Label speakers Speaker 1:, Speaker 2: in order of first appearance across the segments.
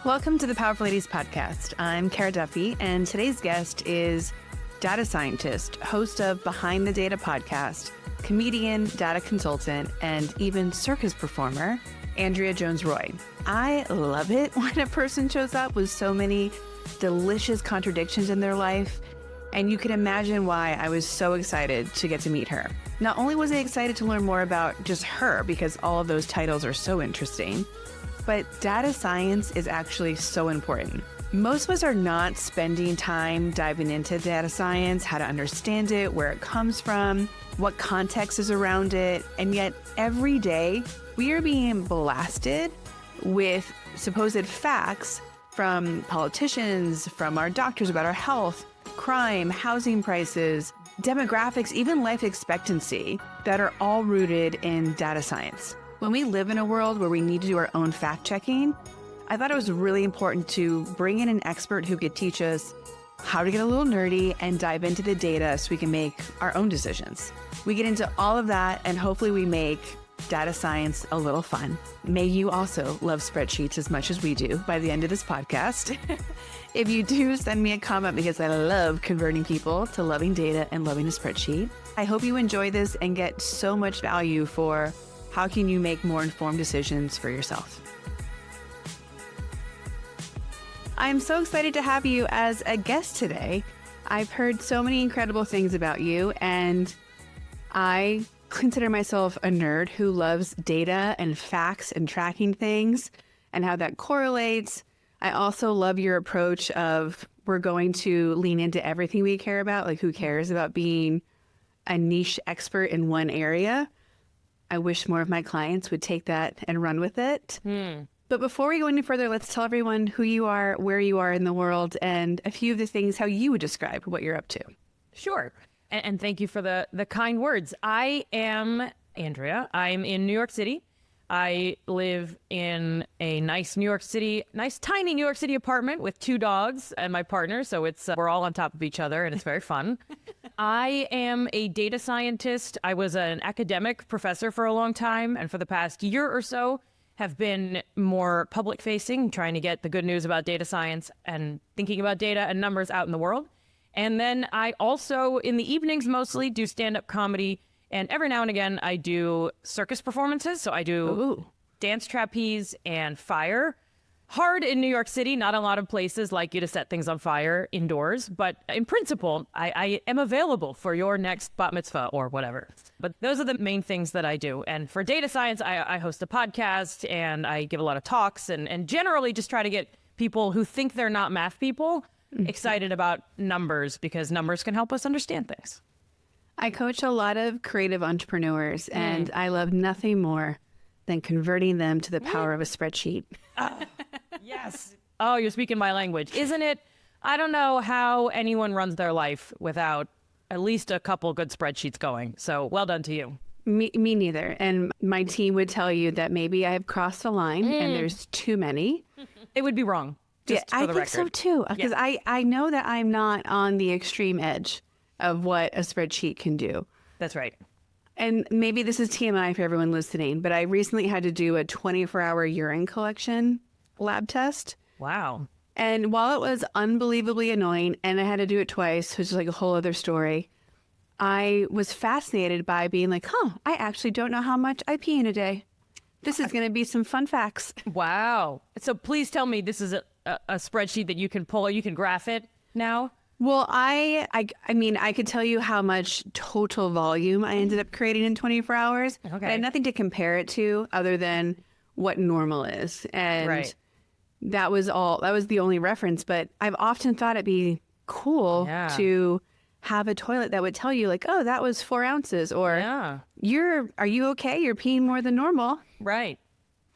Speaker 1: Welcome to the Powerful Ladies podcast. I'm Cara Duffy, and today's guest is data scientist, host of Behind the Data podcast, comedian, data consultant, and even circus performer, Andrea Jones-Rooy. I love it when a person shows up with so many delicious contradictions in their life, and you can imagine why I was so excited to get to meet her. Not only was I excited to learn more about just her, because all of those titles are so interesting, but data science is actually so important. Most of us are not spending time diving into data science, how to understand it, where it comes from, what context is around it, and yet every day we are being blasted with supposed facts from politicians, from our doctors about our health, crime, housing prices, demographics, even life expectancy that are all rooted in data science. When we live in a world where we need to do our own fact-checking, I thought it was really important to bring in an expert who could teach us how to get a little nerdy and dive into the data so we can make our own decisions. We get into all of that, and hopefully we make data science a little fun. May you also love spreadsheets as much as we do by the end of this podcast. If you do, send me a comment, because I love converting people to loving data and loving a spreadsheet. I hope you enjoy this and get so much value for how can you make more informed decisions for yourself. I'm so excited to have you as a guest today. I've heard so many incredible things about you, and I consider myself a nerd who loves data and facts and tracking things and how that correlates. I also love your approach of we're going to lean into everything we care about. Like, who cares about being a niche expert in one area? I wish more of my clients would take that and run with it. But before we go any further, let's tell everyone who you are, where you are in the world, and a few of the things, how you would describe what you're up to.
Speaker 2: Sure. And thank you for the kind words. I am Andrea. I'm in New York City. I live in a nice tiny New York City apartment with 2 dogs and my partner. So we're all on top of each other, and it's very fun. I am a data scientist. I was an academic professor for a long time, and for the past year or so have been more public facing, trying to get the good news about data science and thinking about data and numbers out in the world. And then I also, in the evenings mostly, do stand-up comedy. And every now and again, I do circus performances. So I do dance trapeze and fire. Hard in New York City. Not a lot of places like you to set things on fire indoors. But in principle, I am available for your next bat mitzvah or whatever. But those are the main things that I do. And for data science, I host a podcast and I give a lot of talks and generally just try to get people who think they're not math people excited about numbers, because numbers can help us understand things.
Speaker 1: I coach a lot of creative entrepreneurs, and I love nothing more than converting them to the power of a spreadsheet.
Speaker 2: Yes. Oh, you're speaking my language. Isn't it? I don't know how anyone runs their life without at least a couple good spreadsheets going. So well done to you.
Speaker 1: Me neither. And my team would tell you that maybe I have crossed the line and there's too many.
Speaker 2: It would be wrong.
Speaker 1: I think so too, because I know that I'm not on the extreme edge of what a spreadsheet can do.
Speaker 2: That's right.
Speaker 1: And maybe this is TMI for everyone listening, but I recently had to do a 24-hour urine collection lab test.
Speaker 2: Wow.
Speaker 1: And while it was unbelievably annoying, and I had to do it twice, which is like a whole other story, I was fascinated by being like, I actually don't know how much I pee in a day. This is going to be some fun facts.
Speaker 2: Wow. So please tell me this is a spreadsheet that you can pull, you can graph it now?
Speaker 1: Well, I mean, I could tell you how much total volume I ended up creating in 24 hours.
Speaker 2: Okay.
Speaker 1: But I had nothing to compare it to other than what normal is. And that was the only reference. But I've often thought it'd be cool to have a toilet that would tell you like, oh, that was 4 ounces, or are you okay? You're peeing more than normal.
Speaker 2: Right.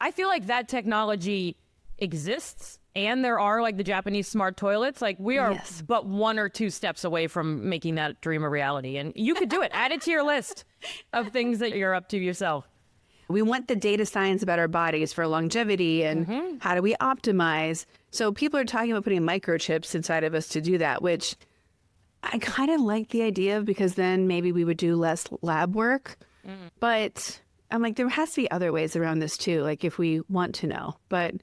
Speaker 2: I feel like that technology exists, and there are like the Japanese smart toilets. Like we are but 1 or 2 steps away from making that dream a reality. And you could do it. Add it to your list of things that you're up to yourself.
Speaker 1: We want the data science about our bodies for longevity and how do we optimize. So people are talking about putting microchips inside of us to do that, which I kind of like the idea of, because then maybe we would do less lab work. But I'm like, there has to be other ways around this too, like if we want to know. But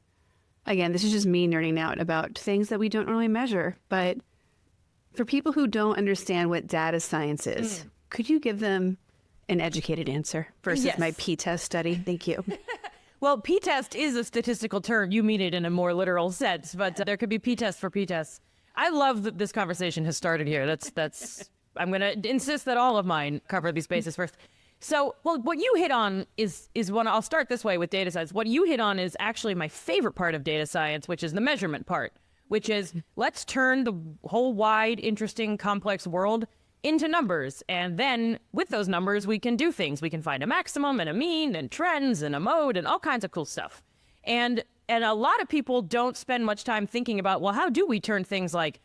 Speaker 1: again, this is just me nerding out about things that we don't really measure. But for people who don't understand what data science is, could you give them an educated answer versus my p-test study? Thank you.
Speaker 2: Well, p-test is a statistical term. You mean it in a more literal sense, but there could be p-test for p-tests. I love that this conversation has started here. That's. I'm going to insist that all of mine cover these bases first. So, well, what you hit on is one. I'll start this way with data science. What you hit on is actually my favorite part of data science, which is the measurement part, which is let's turn the whole wide, interesting, complex world into numbers. And then with those numbers, we can do things. We can find a maximum and a mean and trends and a mode and all kinds of cool stuff. And a lot of people don't spend much time thinking about, well, how do we turn things like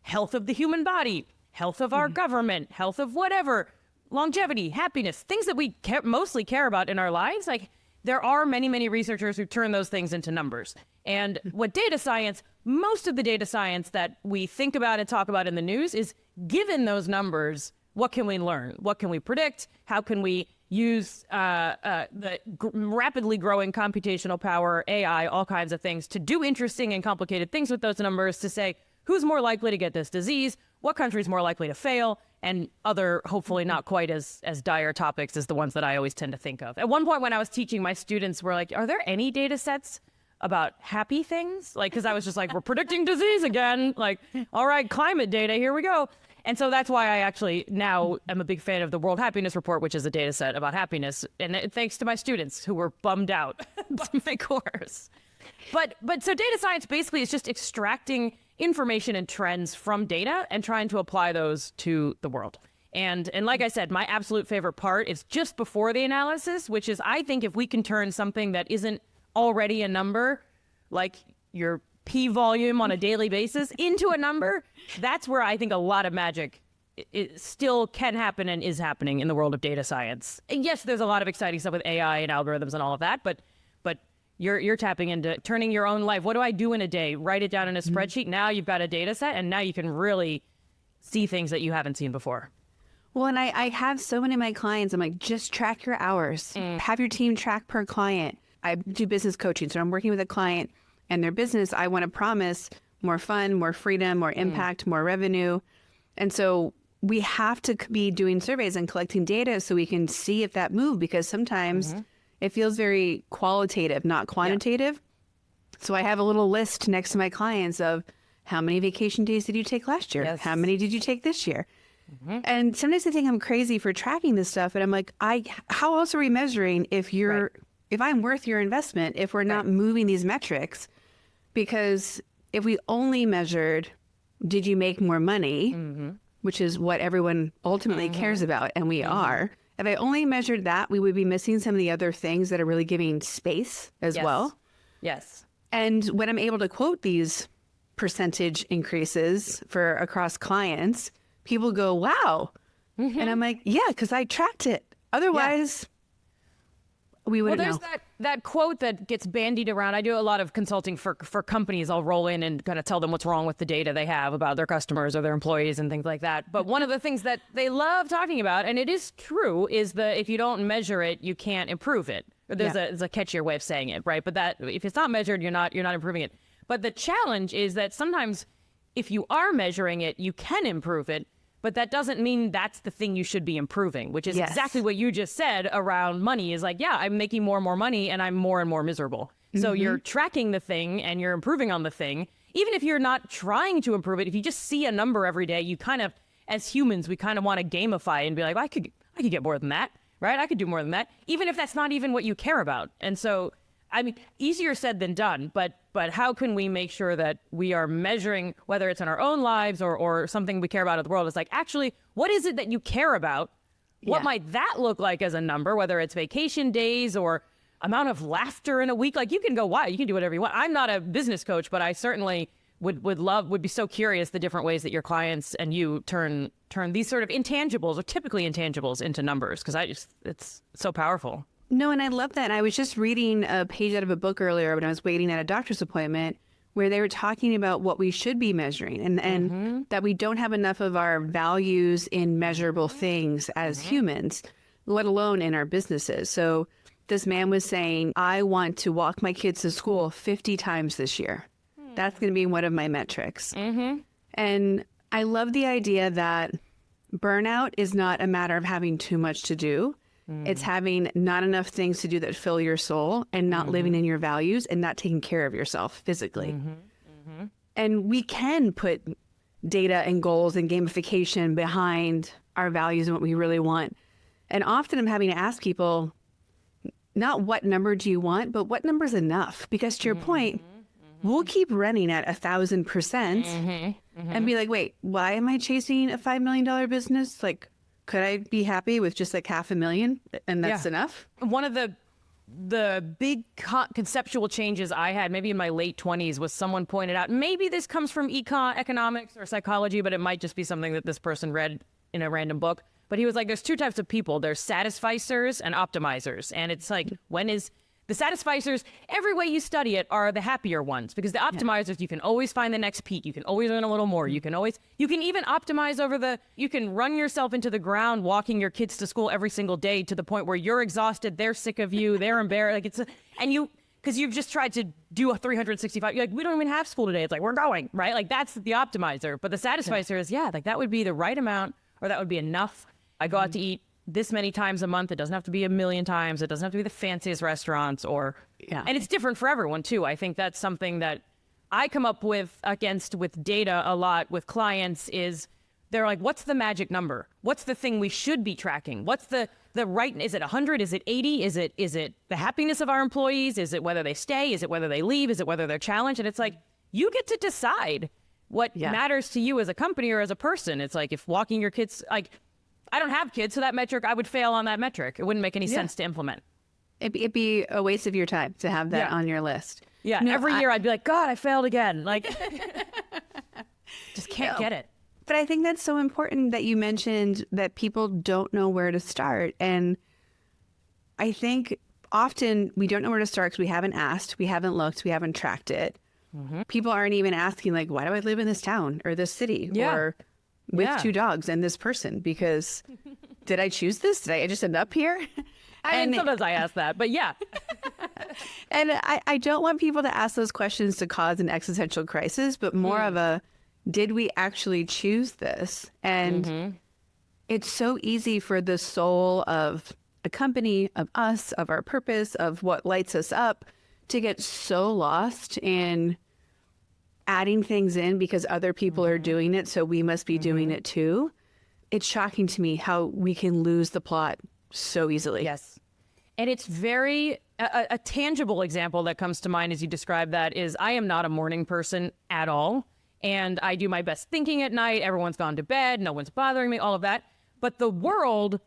Speaker 2: health of the human body, health of our government, health of whatever, longevity, happiness, things that we mostly care about in our lives. Like there are many, many researchers who turn those things into numbers. And what data science, most of the data science that we think about and talk about in the news is given those numbers, what can we learn? What can we predict? How can we use the rapidly growing computational power, AI, all kinds of things to do interesting and complicated things with those numbers to say, who's more likely to get this disease? What country's more likely to fail? And other, hopefully not quite as dire topics as the ones that I always tend to think of. At one point when I was teaching, my students were like, are there any data sets about happy things? Like, because I was just like, we're predicting disease again. Like, all right, climate data, here we go. And so that's why I actually now am a big fan of the World Happiness Report, which is a data set about happiness. And thanks to my students who were bummed out by my course. But so data science basically is just extracting information and trends from data and trying to apply those to the world. And like I said, my absolute favorite part is just before the analysis, which is I think if we can turn something that isn't already a number, like your P volume on a daily basis, into a number, that's where I think a lot of magic it still can happen and is happening in the world of data science. And yes, there's a lot of exciting stuff with AI and algorithms and all of that, but you're tapping into turning your own life. What do I do in a day? Write it down in a spreadsheet. Now you've got a data set, and now you can really see things that you haven't seen before.
Speaker 1: Well, and I have so many of my clients, I'm like, just track your hours. Have your team track per client. I do business coaching, so I'm working with a client and their business. I want to promise more fun, more freedom, more impact, more revenue. And so we have to be doing surveys and collecting data so we can see if that moved, because sometimes it feels very qualitative, not quantitative. Yeah. So I have a little list next to my clients of how many vacation days did you take last year? Yes. How many did you take this year? And sometimes they think I'm crazy for tracking this stuff. And I'm like, how else are we measuring if I'm worth your investment, if we're not moving these metrics? Because if we only measured, did you make more money, which is what everyone ultimately cares about, and we are. If I only measured that, we would be missing some of the other things that are really giving space as well.
Speaker 2: Yes.
Speaker 1: And when I'm able to quote these percentage increases for across clients, people go, wow. And I'm like, yeah, because I tracked it. Otherwise, we wouldn't know.
Speaker 2: Well, there's that quote that gets bandied around. I do a lot of consulting for companies. I'll roll in and kind of tell them what's wrong with the data they have about their customers or their employees and things like that. But one of the things that they love talking about, and it is true, is that if you don't measure it, you can't improve it. There's a catchier way of saying it, right? But that if it's not measured, you're not improving it. But the challenge is that sometimes if you are measuring it, you can improve it. But that doesn't mean that's the thing you should be improving, which is exactly what you just said around money is like, yeah, I'm making more and more money and I'm more and more miserable. So you're tracking the thing and you're improving on the thing. Even if you're not trying to improve it, if you just see a number every day, you kind of, as humans, we kind of want to gamify and be like, well, I could get more than that, right? I could do more than that, even if that's not even what you care about. And so, I mean, easier said than done, but how can we make sure that we are measuring, whether it's in our own lives or something we care about in the world, it's like, actually, what is it that you care about? What might that look like as a number, whether it's vacation days or amount of laughter in a week? Like you can go wild, you can do whatever you want. I'm not a business coach, but I certainly would be so curious the different ways that your clients and you turn these sort of intangibles or typically intangibles into numbers, because it's so powerful.
Speaker 1: No, and I love that. I was just reading a page out of a book earlier when I was waiting at a doctor's appointment where they were talking about what we should be measuring and that we don't have enough of our values in measurable things as humans, let alone in our businesses. So this man was saying, I want to walk my kids to school 50 times this year. That's going to be one of my metrics. And I love the idea that burnout is not a matter of having too much to do. It's having not enough things to do that fill your soul and not living in your values and not taking care of yourself physically. And we can put data and goals and gamification behind our values and what we really want. And often I'm having to ask people, not what number do you want, but what number is enough? Because to your point, we'll keep running at 1,000% and be like, wait, why am I chasing a $5 million business? Like, could I be happy with just like $500,000 and that's enough?
Speaker 2: One of the big conceptual changes I had maybe in my late 20s was someone pointed out, maybe this comes from economics or psychology, but it might just be something that this person read in a random book. But he was like, there's two types of people. There's satisficers and optimizers. And it's like, when is the satisficers, every way you study it, are the happier ones, because the optimizers, you can always find the next peak. You can always earn a little more. You can even optimize you can run yourself into the ground walking your kids to school every single day to the point where you're exhausted, they're sick of you, they're embarrassed. Because you've just tried to do a 365, you're like, we don't even have school today. It's like, we're going, right? Like, that's the optimizer. But the satisficer is, like, that would be the right amount, or that would be enough. I go out to eat this many times a month. It doesn't have to be 1,000,000 times. It doesn't have to be the fanciest restaurants and it's different for everyone too. I think that's something that I come up with with data a lot with clients is they're like, what's the magic number? What's the thing we should be tracking? What's the right, is it 100? Is it 80? Is it the happiness of our employees? Is it whether they stay? Is it whether they leave? Is it whether they're challenged? And it's like, you get to decide what matters to you as a company or as a person. It's like, if walking your kids, like, I don't have kids, so that metric, I would fail on that metric. It wouldn't make any sense to implement.
Speaker 1: It'd be a waste of your time to have that on your list.
Speaker 2: Yeah, every year I'd be like, God, I failed again. Like, just can't get it.
Speaker 1: But I think that's so important that you mentioned that people don't know where to start. And I think often we don't know where to start because we haven't asked, we haven't looked, we haven't tracked it. People aren't even asking, like, why do I live in this town or this city? Or with 2 dogs and this person, because did I choose this? Did I just end up here?
Speaker 2: And sometimes I ask that, but
Speaker 1: And I don't want people to ask those questions to cause an existential crisis, but more of a, did we actually choose this? And it's so easy for the soul of a company, of us, of our purpose, of what lights us up, to get so lost in adding things in because other people are doing it, so we must be doing it too. It's shocking to me how we can lose the plot so easily.
Speaker 2: Yes. And it's very, a tangible example that comes to mind as you describe that is, I am not a morning person at all. And I do my best thinking at night. Everyone's gone to bed. No one's bothering me, all of that. But the world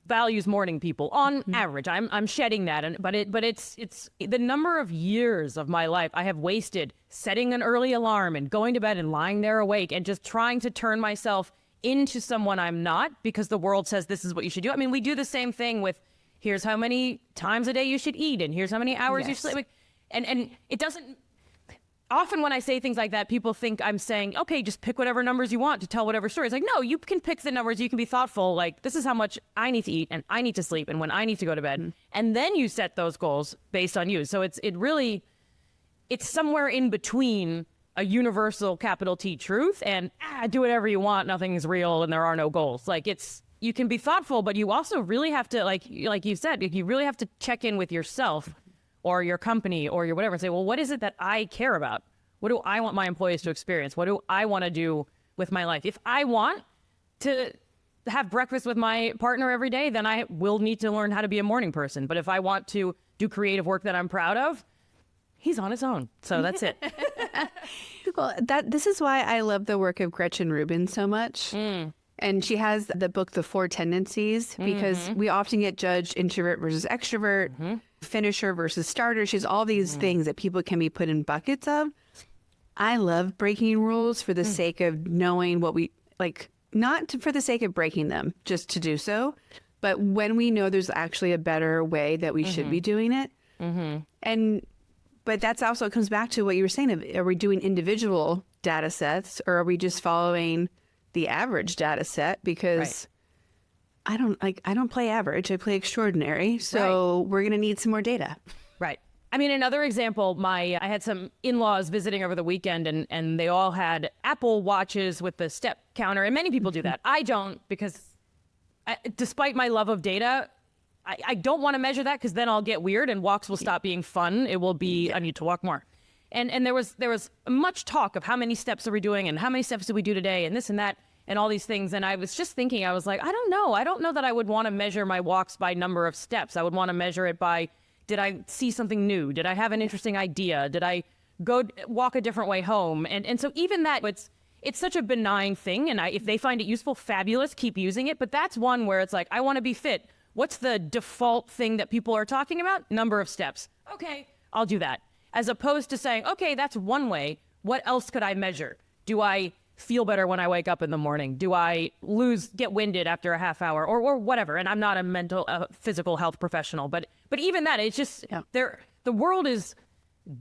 Speaker 2: values morning people on average. I'm shedding that, but it's the number of years of my life I have wasted setting an early alarm and going to bed and lying there awake and just trying to turn myself into someone I'm not because the world says this is what you should do. I mean, we do the same thing with, here's how many times a day you should eat and here's how many hours you should sleep. And it doesn't. Often when I say things like that, people think I'm saying, okay, just pick whatever numbers you want to tell whatever story. It's like, no, you can pick the numbers. You can be thoughtful. Like, this is how much I need to eat and I need to sleep and when I need to go to bed. And then you set those goals based on you. So it's somewhere in between a universal capital T truth and do whatever you want. Nothing is real and there are no goals. Like, you can be thoughtful, but you also really have to, like you said, you really have to check in with yourself or your company or your whatever and say, well, what is it that I care about? What do I want my employees to experience? What do I want to do with my life? If I want to have breakfast with my partner every day, then I will need to learn how to be a morning person. But if I want to do creative work that I'm proud of, he's on his own. So that's it.
Speaker 1: Well, this is why I love the work of Gretchen Rubin so much. And she has the book, The 4 Tendencies, because we often get judged introvert versus extrovert, finisher versus starter. She has all these things that people can be put in buckets of. I love breaking rules for the sake of knowing what we like, not for the sake of breaking them, just to do so. But when we know there's actually a better way that we should be doing it. But that's also comes back to what you were saying of, are we doing individual data sets or are we just following the average data set? Because I don't play average. I play extraordinary. So we're going to need some more data.
Speaker 2: Right. I mean, another example, I had some in-laws visiting over the weekend, and they all had Apple Watches with the step counter, and many people do that. I don't, because despite my love of data, I don't want to measure that, because then I'll get weird and walks will stop being fun. It will be, I need to walk more. And there was much talk of how many steps are we doing and how many steps did we do today and this and that and all these things. And I was just thinking, I was like, I don't know that I would want to measure my walks by number of steps. I would want to measure it by, did I see something new? Did I have an interesting idea? Did I go walk a different way home? And so even that, it's such a benign thing. And if they find it useful, fabulous, keep using it. But that's one where it's like, I want to be fit. What's the default thing that people are talking about? Number of steps. Okay, I'll do that. As opposed to saying, okay, that's one way. What else could I measure? Do I feel better when I wake up in the morning? Do I get winded after a half hour or whatever? And I'm not a physical health professional, but even that, it's just the world is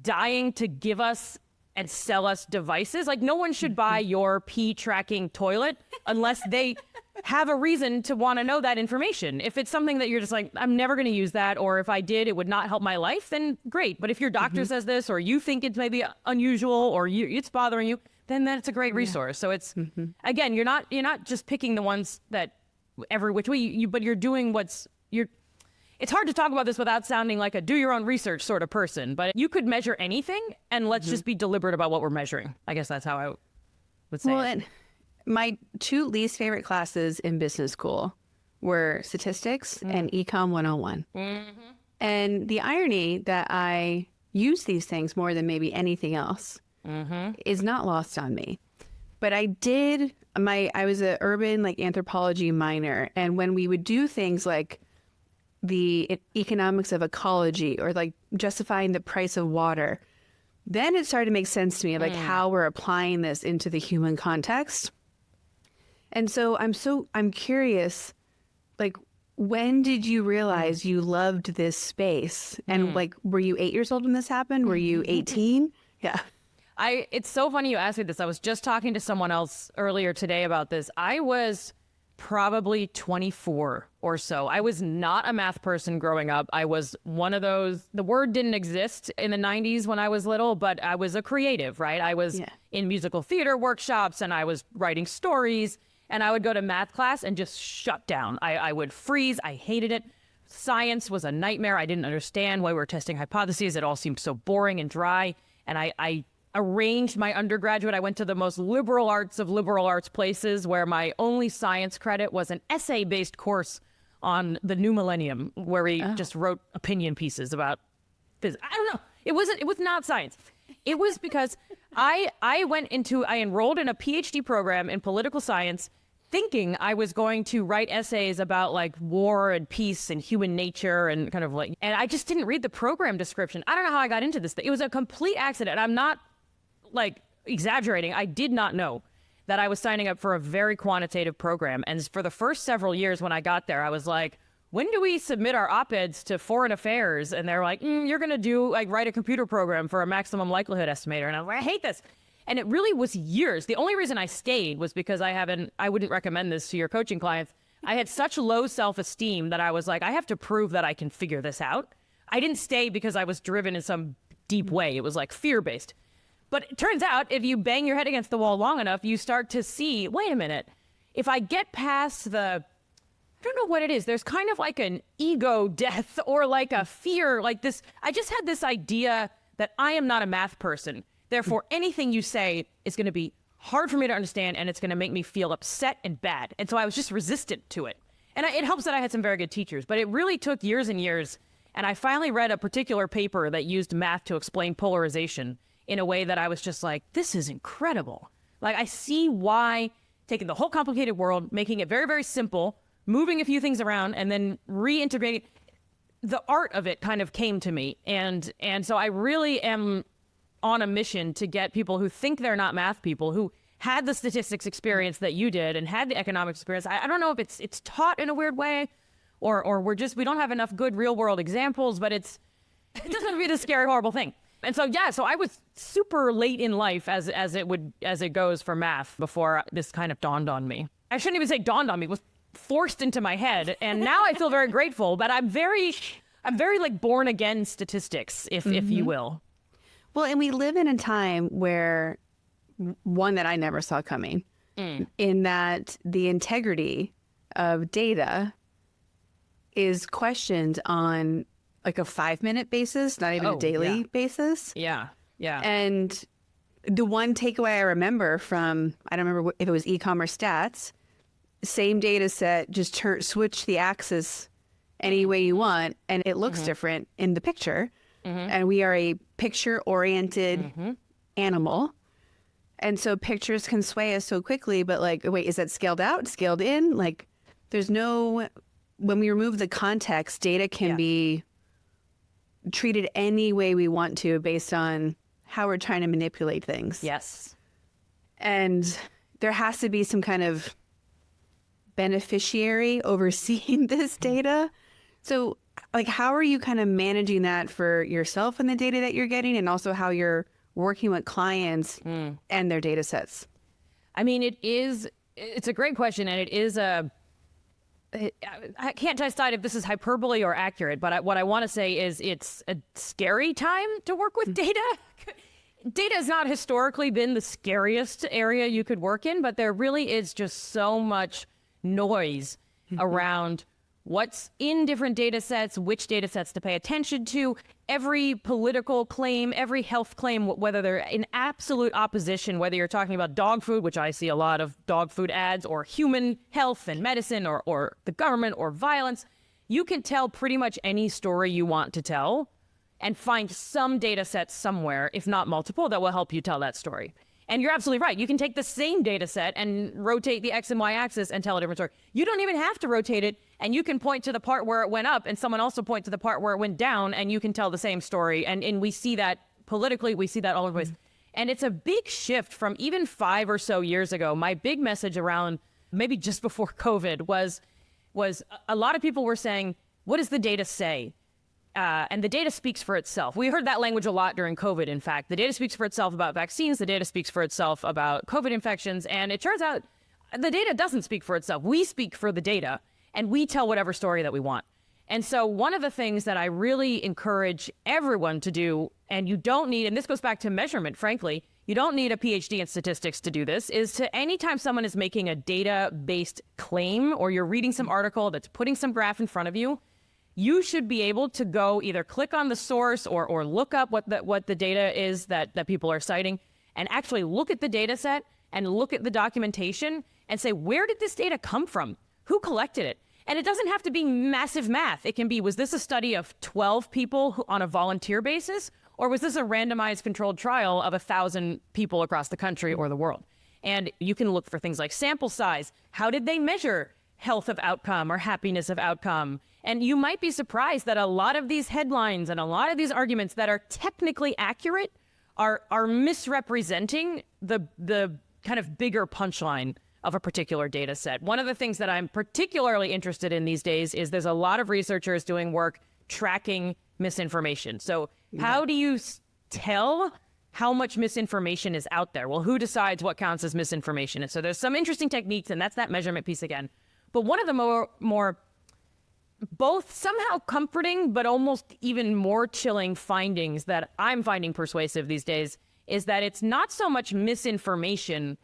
Speaker 2: dying to give us and sell us devices. Like, no one should buy your pee tracking toilet unless they have a reason to want to know that information. If it's something that you're just like, I'm never going to use that, or if I did, it would not help my life, then great. But if your doctor says this, or you think it's maybe unusual, or it's bothering you, then that's a great resource. So it's, again, you're not just picking the ones that every which way, but you're doing it's hard to talk about this without sounding like a do your own research sort of person, but you could measure anything, and let's just be deliberate about what we're measuring. I guess that's how I would say it.
Speaker 1: And my two least favorite classes in business school were statistics and Econ 101. And the irony that I use these things more than maybe anything else is not lost on me. But I was an urban anthropology minor. And when we would do things like the economics of ecology or justifying the price of water, then it started to make sense to me how we're applying this into the human context. And so I'm curious, when did you realize you loved this space? And were you 8 years old when this happened? Were you 18? Yeah.
Speaker 2: It's so funny you asked me this. I was just talking to someone else earlier today about this. I was probably 24 or so. I was not a math person growing up. I was one of those, the word didn't exist in the 90s when I was little, but I was a creative, right? I was in musical theater workshops, and I was writing stories, and I would go to math class and just shut down. I would freeze. I hated it. Science was a nightmare. I didn't understand why we were testing hypotheses. It all seemed so boring and dry. And I arranged my undergraduate. I went to the most liberal arts of liberal arts places, where my only science credit was an essay-based course on the new millennium, where we just wrote opinion pieces about physics. I don't know. It was not science. It was because I enrolled in a PhD program in political science, thinking I was going to write essays about war and peace and human nature and and I just didn't read the program description. I don't know how I got into this thing. It was a complete accident. I'm not exaggerating. I did not know that I was signing up for a very quantitative program. And for the first several years when I got there, I was like, when do we submit our op-eds to Foreign Affairs? And they're like, you're going to do write a computer program for a maximum likelihood estimator. And I was like, I hate this. And it really was years. The only reason I stayed was because I wouldn't recommend this to your coaching clients. I had such low self-esteem that I was like, I have to prove that I can figure this out. I didn't stay because I was driven in some deep way. It was fear-based. But it turns out, if you bang your head against the wall long enough, you start to see, wait a minute, if I get past I don't know what it is. There's kind of an ego death or a fear this. I just had this idea that I am not a math person. Therefore, anything you say is going to be hard for me to understand, and it's going to make me feel upset and bad. And so I was just resistant to it. And it helps that I had some very good teachers, but it really took years and years. And I finally read a particular paper that used math to explain polarization in a way that I was just like, this is incredible. I see why taking the whole complicated world, making it very, very simple, moving a few things around, and then reintegrating, the art of it kind of came to me. And so I really am on a mission to get people who think they're not math people, who had the statistics experience that you did and had the economics experience. I don't know if it's taught in a weird way, or we don't have enough good real world examples, but it doesn't be the scary, horrible thing. And so, so I was super late in life as it goes for math before this kind of dawned on me. I shouldn't even say dawned on me. It was forced into my head. And now I feel very grateful, but I'm very like born again statistics, if you will.
Speaker 1: Well, and we live in a time where one that I never saw coming, in that the integrity of data is questioned on like a 5-minute basis, not even a daily basis.
Speaker 2: Yeah. Yeah.
Speaker 1: And the one takeaway I remember from, I don't remember if it was e-commerce stats, same data set, just switch the axis any way you want, and it looks different in the picture. And we are a picture-oriented animal. And so pictures can sway us so quickly, but like, wait, is that scaled out, scaled in? Like, there's no, when we remove the context, data can be treated any way we want to based on how we're trying to manipulate things.
Speaker 2: Yes.
Speaker 1: And there has to be some kind of beneficiary overseeing this data. So like, how are you kind of managing that for yourself and the data that you're getting, and also how you're working with clients and their data sets?
Speaker 2: I mean, it's a great question, and it is I can't decide if this is hyperbole or accurate, but what I want to say is it's a scary time to work with data. Data has not historically been the scariest area you could work in, but there really is just so much noise around what's in different data sets, which data sets to pay attention to, every political claim, every health claim, whether they're in absolute opposition, whether you're talking about dog food, which I see a lot of dog food ads, or human health and medicine, or the government, or violence. You can tell pretty much any story you want to tell and find some data set somewhere, if not multiple, that will help you tell that story. And you're absolutely right. You can take the same data set and rotate the X and Y axis and tell a different story. You don't even have to rotate it, and you can point to the part where it went up and someone also point to the part where it went down, and you can tell the same story. And we see that politically, we see that all over the place. And it's a big shift from even 5 or so years ago. My big message around maybe just before COVID was a lot of people were saying, what does the data say? And the data speaks for itself. We heard that language a lot during COVID, in fact. The data speaks for itself about vaccines. The data speaks for itself about COVID infections. And it turns out the data doesn't speak for itself. We speak for the data, and we tell whatever story that we want. And so one of the things that I really encourage everyone to do, and you don't need, and this goes back to measurement, frankly, you don't need a PhD in statistics to do this, is to anytime someone is making a data-based claim, or you're reading some article that's putting some graph in front of you, you should be able to go either click on the source or look up what the data is that people are citing, and actually look at the data set and look at the documentation and say, where did this data come from? Who collected it? And it doesn't have to be massive math. It can be, was this a study of 12 people on a volunteer basis? Or was this a randomized controlled trial of 1,000 people across the country or the world? And you can look for things like sample size. How did they measure health of outcome or happiness of outcome? And you might be surprised that a lot of these headlines and a lot of these arguments that are technically accurate are misrepresenting the kind of bigger punchline of a particular data set. One of the things that I'm particularly interested in these days is there's a lot of researchers doing work tracking misinformation. So how do you tell how much misinformation is out there? Well, who decides what counts as misinformation? And so there's some interesting techniques, and that's that measurement piece again. But one of the more both somehow comforting, but almost even more chilling findings that I'm finding persuasive these days is that it's not so much misinformation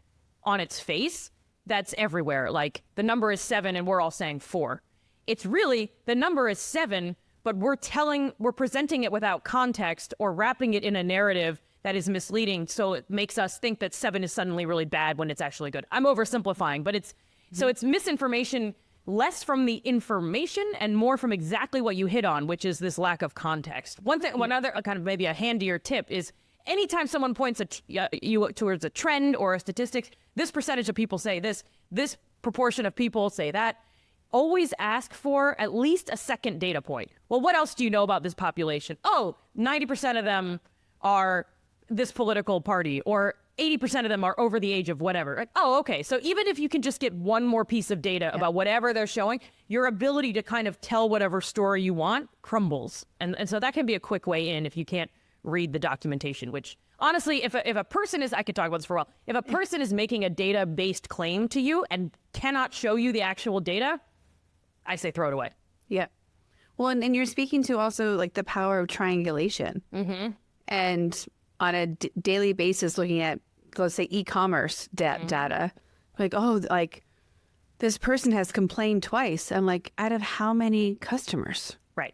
Speaker 2: on its face that's everywhere. Like the number is 7 and we're all saying 4. It's really the number is 7, but we're presenting it without context or wrapping it in a narrative that is misleading. So it makes us think that 7 is suddenly really bad when it's actually good. I'm oversimplifying, but so it's misinformation less from the information and more from exactly what you hit on, which is this lack of context. One other kind of maybe a handier tip is anytime someone points you towards a trend or a statistic, this percentage of people say this proportion of people say that, always ask for at least a second data point. Well, what else do you know about this population? Oh, 90% of them are this political party, or 80% of them are over the age of whatever. Like, oh, okay. So even if you can just get one more piece of data about whatever they're showing, your ability to kind of tell whatever story you want crumbles. And so that can be a quick way in if you can't read the documentation, which honestly, if a person is, I could talk about this for a while, if a person is making a data-based claim to you and cannot show you the actual data, I say throw it away.
Speaker 1: Yeah. Well, and you're speaking to also like the power of triangulation. And on a daily basis, looking at, let's say, e-commerce data, like, oh, like this person has complained twice. I'm like, out of how many customers?
Speaker 2: Right.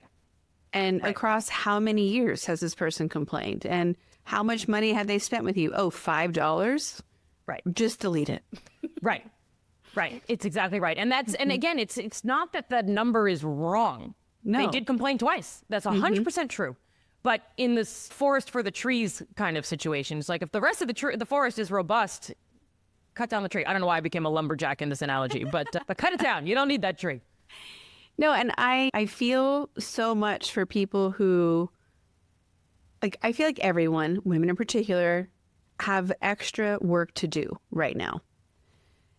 Speaker 1: And across how many years has this person complained? And how much money have they spent with you? Oh, $5?
Speaker 2: Right.
Speaker 1: Just delete it.
Speaker 2: Right. Right. It's exactly right. And that's, and again, it's not that that number is wrong.
Speaker 1: No.
Speaker 2: They did complain twice. That's 100% true. But in this forest for the trees kind of situation, it's like if the rest of the forest is robust, cut down the tree. I don't know why I became a lumberjack in this analogy, but cut it down. You don't need that tree.
Speaker 1: No, and I feel so much for people who, like, I feel like everyone, women in particular, have extra work to do right now.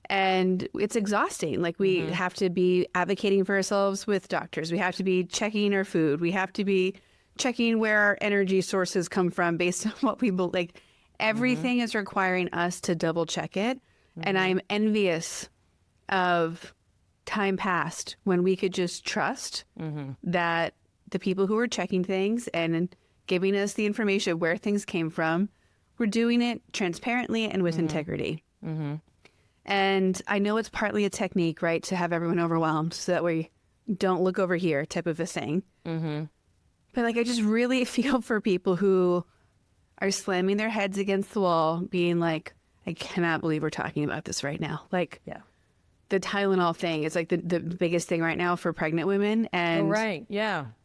Speaker 1: And it's exhausting. Like, we have to be advocating for ourselves with doctors. We have to be checking our food. We have to be checking where our energy sources come from based on what we believe. Like, everything is requiring us to double check it. And I'm envious of time past when we could just trust that the people who were checking things and giving us the information where things came from were doing it transparently and with integrity. And I know it's partly a technique, right, to have everyone overwhelmed so that we don't look over here type of a thing. But like, I just really feel for people who are slamming their heads against the wall, being like, I cannot believe we're talking about this right now. Like, the Tylenol thing is like the biggest thing right now for pregnant women. And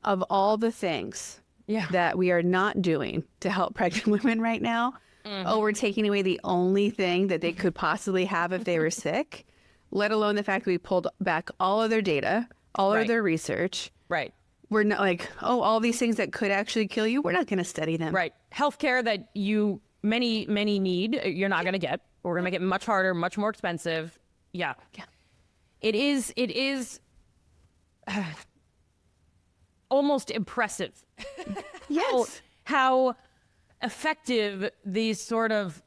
Speaker 1: of all the things that we are not doing to help pregnant women right now, we're taking away the only thing that they could possibly have if they were sick, let alone the fact that we pulled back all of their data, all of their research.
Speaker 2: Right.
Speaker 1: We're not like, oh, all these things that could actually kill you, we're not going to study them.
Speaker 2: Right. Healthcare that many need, you're not going to get. We're going to make it much harder, much more expensive. Yeah. It is almost impressive.
Speaker 1: Yes.
Speaker 2: How effective these sort of,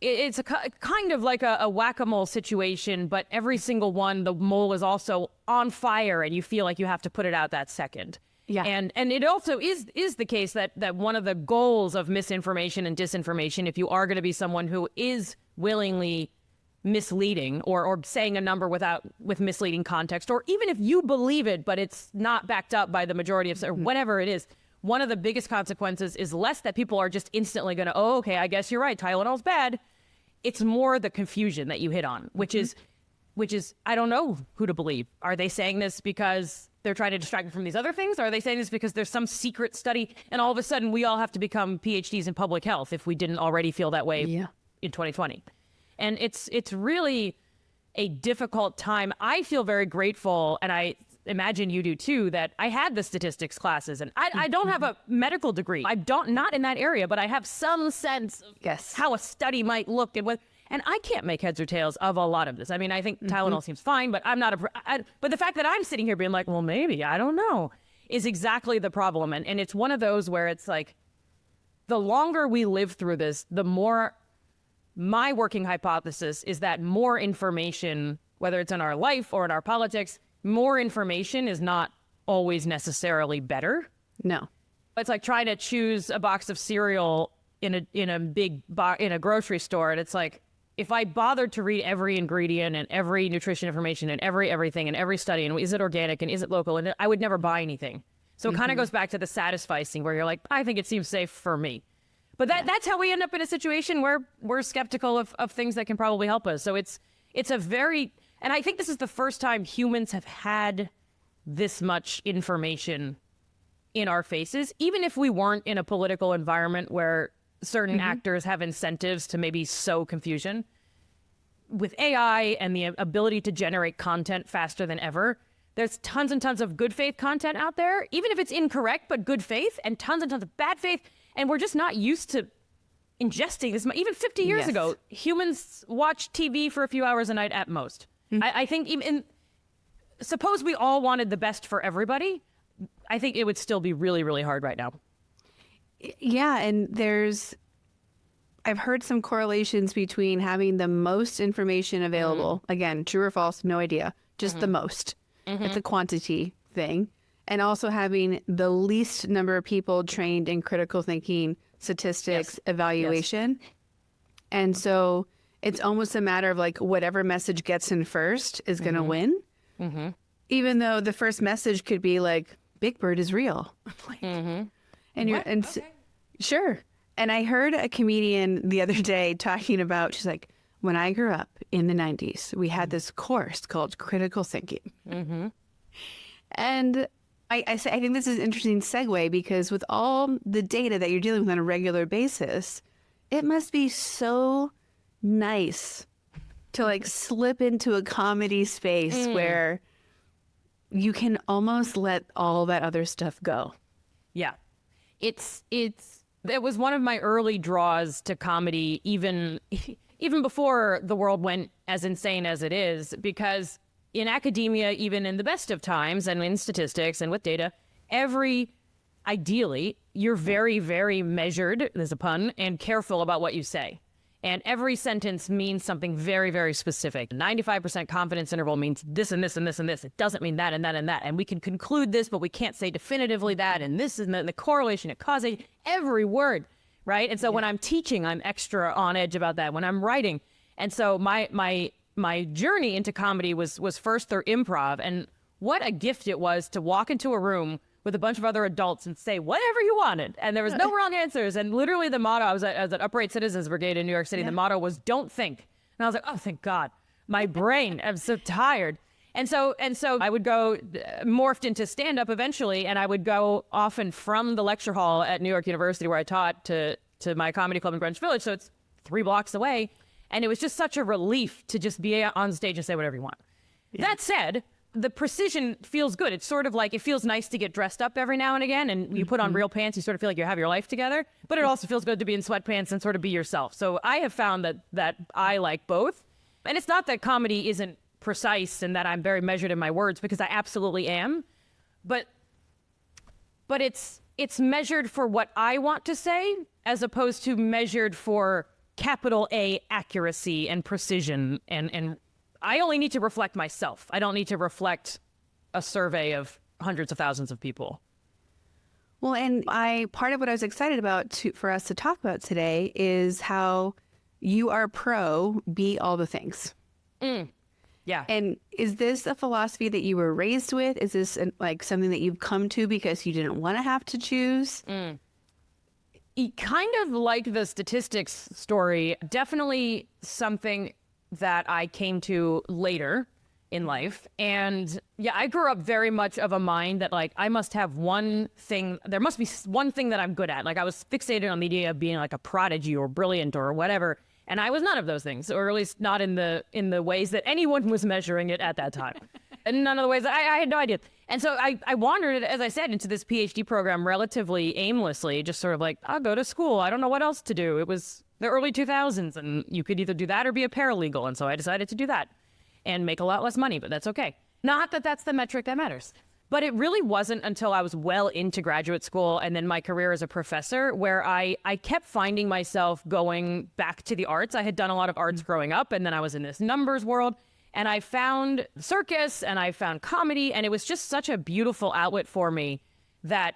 Speaker 2: it's a kind of like a whack-a-mole situation, but every single one, the mole is also on fire and you feel like you have to put it out that second. Yeah. And it also is the case that one of the goals of misinformation and disinformation, if you are going to be someone who is willingly misleading or saying a number with misleading context, or even if you believe it, but it's not backed up by the majority of, or whatever it is, one of the biggest consequences is less that people are just instantly going to, oh, okay, I guess you're right, Tylenol's bad. It's more the confusion that you hit on, which is, I don't know who to believe. Are they saying this because they're trying to distract me from these other things? Or are they saying this because there's some secret study and all of a sudden we all have to become PhDs in public health if we didn't already feel that way in 2020? And it's really a difficult time. I feel very grateful, and I imagine you do too, that I had the statistics classes, and I don't have a medical degree. Not in that area, but I have some sense of how a study might look and what. And I can't make heads or tails of a lot of this. I mean, I think Tylenol seems fine, but I'm not but the fact that I'm sitting here being like, well, maybe, I don't know, is exactly the problem. And it's one of those where it's like, the longer we live through this, the more, my working hypothesis is that more information, whether it's in our life or in our politics, more information is not always necessarily better. No. It's like trying to choose a box of cereal in a grocery store, and it's like, if I bothered to read every ingredient and every nutrition information and everything and every study, and is it organic and is it local, and I would never buy anything. So it kind of goes back to the satisficing, where you're like, I think it seems safe for me. But that's how we end up in a situation where we're skeptical of things that can probably help us. So it's a very, and I think this is the first time humans have had this much information in our faces, even if we weren't in a political environment where certain actors have incentives to maybe sow confusion. With AI and the ability to generate content faster than ever, there's tons and tons of good faith content out there, even if it's incorrect, but good faith, and tons of bad faith. And we're just not used to ingesting this. Even 50 years ago, humans watched TV for a few hours a night at most. I think even, suppose we all wanted the best for everybody, I think it would still be really, really hard right now.
Speaker 1: Yeah, and I've heard some correlations between having the most information available. Again, true or false, no idea. Just the most. It's a quantity thing. And also having the least number of people trained in critical thinking, statistics, evaluation. And so it's almost a matter of like whatever message gets in first is going to win. Even though the first message could be like, Big Bird is real. And sure. And I heard a comedian the other day talking about, she's like, when I grew up in the 90s, we had this course called critical thinking. And I think this is an interesting segue because with all the data that you're dealing with on a regular basis, it must be so nice to like slip into a comedy space where you can almost let all that other stuff go.
Speaker 2: Yeah. It was one of my early draws to comedy, even before the world went as insane as it is, because in academia, even in the best of times and in statistics and with data, ideally, you're very, very measured, there's a pun, and careful about what you say. And every sentence means something very, very specific. 95% confidence interval means this and this and this and this. It doesn't mean that and that and that. And we can conclude this, but we can't say definitively that. And this is the correlation, it causes every word, right? And so when I'm teaching, I'm extra on edge about that. When I'm writing. And so my journey into comedy was first through improv. And what a gift it was to walk into a room with a bunch of other adults and say whatever you wanted. And there was no wrong answers. And literally the motto, I was at Upright Citizens Brigade in New York City. The motto was don't think. And I was like, oh, thank God. My brain, I'm so tired. And so I would go morphed into stand-up eventually. And I would go often from the lecture hall at New York University where I taught to my comedy club in Greenwich Village. So it's 3 blocks away. And it was just such a relief to just be on stage and say whatever you want. Yeah. That said, the precision feels good. It's sort of like, it feels nice to get dressed up every now and again, and you put on real pants, you sort of feel like you have your life together, but it also feels good to be in sweatpants and sort of be yourself. So I have found that I like both. And it's not that comedy isn't precise and that I'm very measured in my words, because I absolutely am. But it's measured for what I want to say, as opposed to measured for capital A accuracy and precision and I only need to reflect myself. I don't need to reflect a survey of hundreds of thousands of people.
Speaker 1: Well, and part of what I was excited about for us to talk about today is how you are pro be all the things.
Speaker 2: Yeah.
Speaker 1: And is this a philosophy that you were raised with? Is this like something that you've come to because you didn't want to have to choose?
Speaker 2: Kind of like the statistics story, definitely something that I came to later in life. And yeah, I grew up very much of a mind that like, I must have one thing, there must be one thing that I'm good at. Like I was fixated on the idea of being like a prodigy or brilliant or whatever. And I was none of those things, or at least not in the ways that anyone was measuring it at that time. And none of the ways I had no idea. And so I wandered, as I said, into this PhD program relatively aimlessly, just sort of like, I'll go to school. I don't know what else to do. It was the early 2000s, and you could either do that or be a paralegal. And so I decided to do that and make a lot less money, but that's okay. Not that that's the metric that matters. But it really wasn't until I was well into graduate school and then my career as a professor where I kept finding myself going back to the arts. I had done a lot of arts growing up, and then I was in this numbers world. And I found circus and I found comedy, and it was just such a beautiful outlet for me that